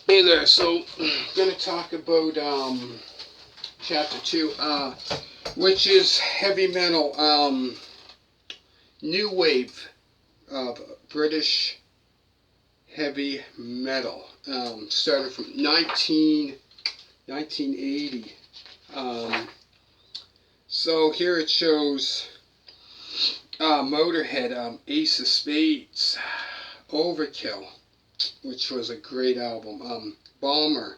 Hey there, so I'm going to talk about chapter 2, which is heavy metal, new wave of British heavy metal, started from 1980. So here it shows Motorhead, Ace of Spades, Overkill, which was a great album, Bomber.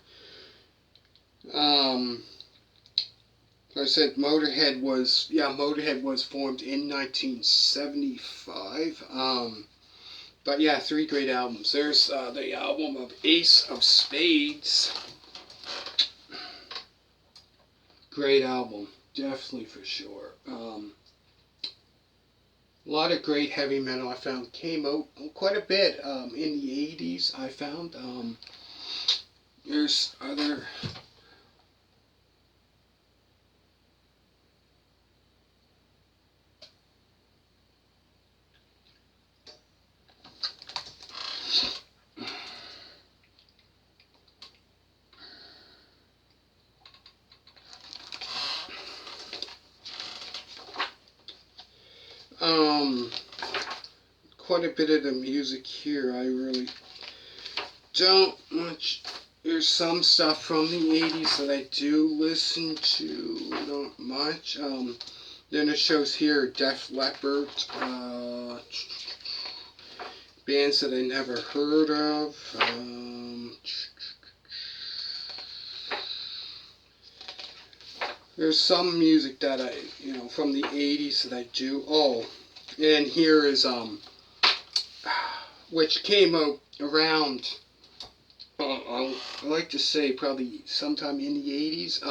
Like I said, Motorhead was formed in 1975. But yeah, 3 great albums. There's the album of Ace of Spades. Great album, definitely for sure. A lot of great heavy metal I found came out quite a bit in the 80s. I found there's other. Quite a bit of the music here I really don't much. There's some stuff from the 80s that I do listen to, not much. Then it shows here Def Leppard, bands that I never heard of. There's some music that I, from the 80s that I do. Oh, and here is, which came out around, I like to say probably sometime in the 80s,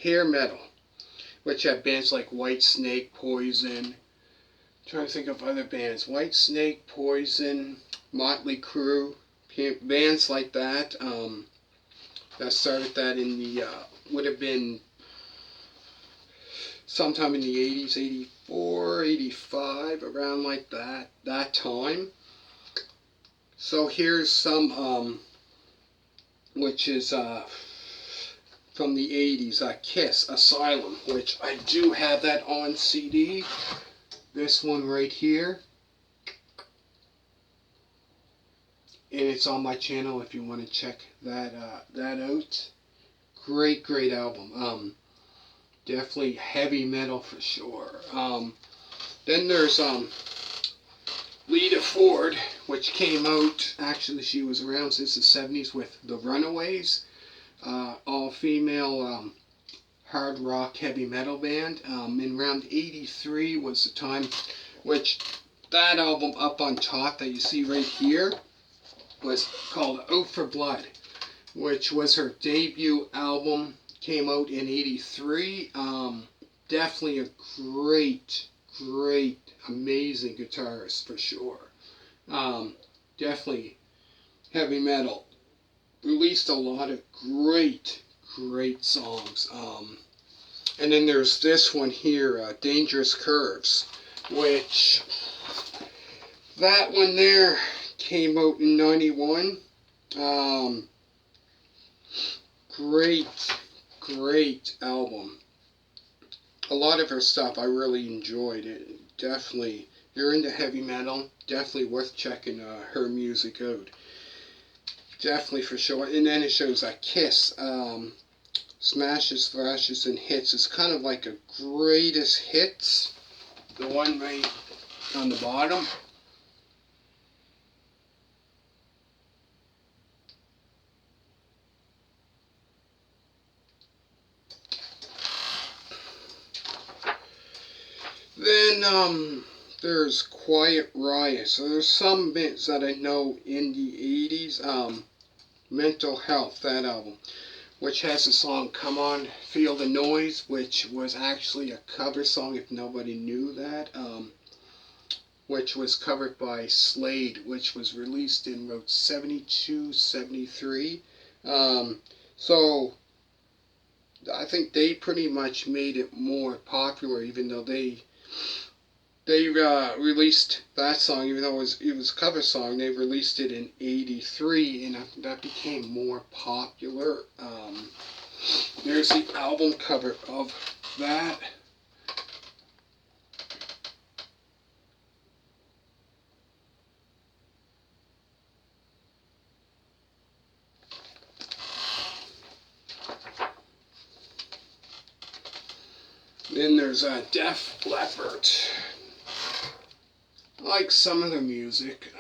hair metal, which have bands like Whitesnake, Poison. I'm trying to think of other bands. Whitesnake, Poison, Motley Crue, bands like that. That started that in the, would have been sometime in the 80s, 84, 85, around like that time. So here's some, which is from the 80s, Kiss, Asylum, which I do have that on CD. This one right here. And it's on my channel if you want to check that out. Great album. Definitely heavy metal for sure. Then there's Lita Ford, which came out, actually she was around since the 70s with The Runaways, all-female hard rock heavy metal band. In around 83 was the time, which that album up on top that you see right here was called Out for Blood, which was her debut album, came out in 83. Definitely a great, amazing guitarist for sure. Definitely heavy metal. Released a lot of great songs. And then there's this one here, Dangerous Curves, which that one there came out in 91. Great album. A lot of her stuff I really enjoyed. It definitely, if you're into heavy metal, definitely worth checking her music out. Definitely for sure. And then it shows Kiss, Smashes, Thrashes, and Hits. It's kind of like a greatest hits. The one right on the bottom. Then there's Quiet Riot. So there's some bits that I know in the 80s. Mental Health, that album, which has the song Come On, Feel the Noise, which was actually a cover song if nobody knew that, which was covered by Slade, which was released in about 72, 73. So I think they pretty much made it more popular, even though they they released that song, even though it was a cover song. They released it in '83, and that became more popular. There's the album cover of that. Then there's Def Leppard. I like some of their music.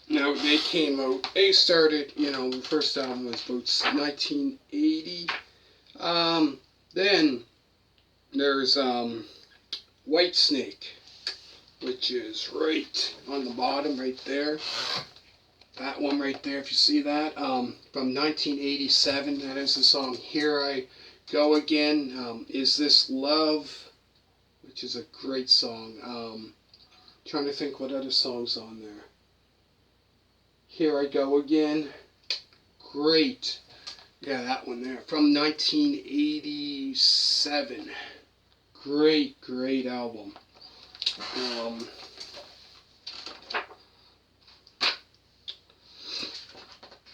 Now they came out. They started. The first album was about 1980. Then there's Whitesnake, which is right on the bottom, right there. That one right there, if you see that, from 1987. That is the song "Here I Go Again." Is This Love, which is a great song. Trying to think what other songs on there. "Here I Go Again," great. Yeah, that one there, from 1987. Great album.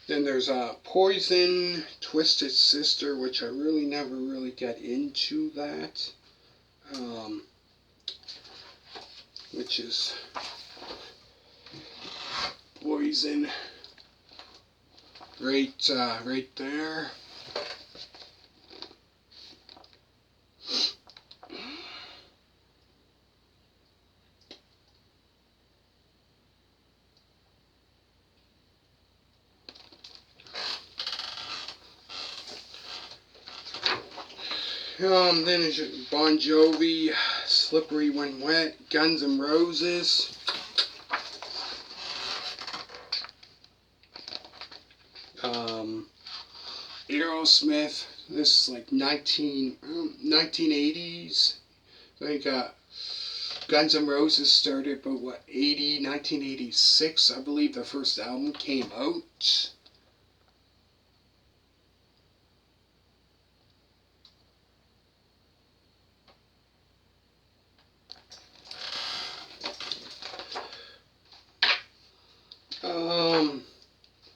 Then there's Poison, Twisted Sister, which I really never got into that. Which is Poison. Right there. Then there's Bon Jovi, Slippery When Wet, Guns N' Roses. Aerosmith. This is like 1980s. I think Guns N' Roses started about 1986, I believe the first album came out.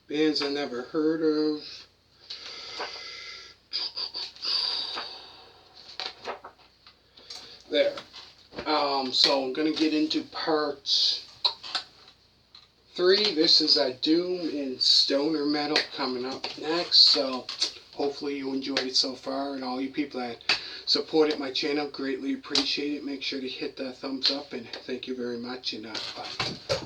Bands I never heard of. There. So I'm gonna get into part 3. This is Doom and Stoner Metal coming up next. So hopefully you enjoyed it so far, and all you people that supported my channel, greatly appreciate it. Make sure to hit that thumbs up, and thank you very much, and bye.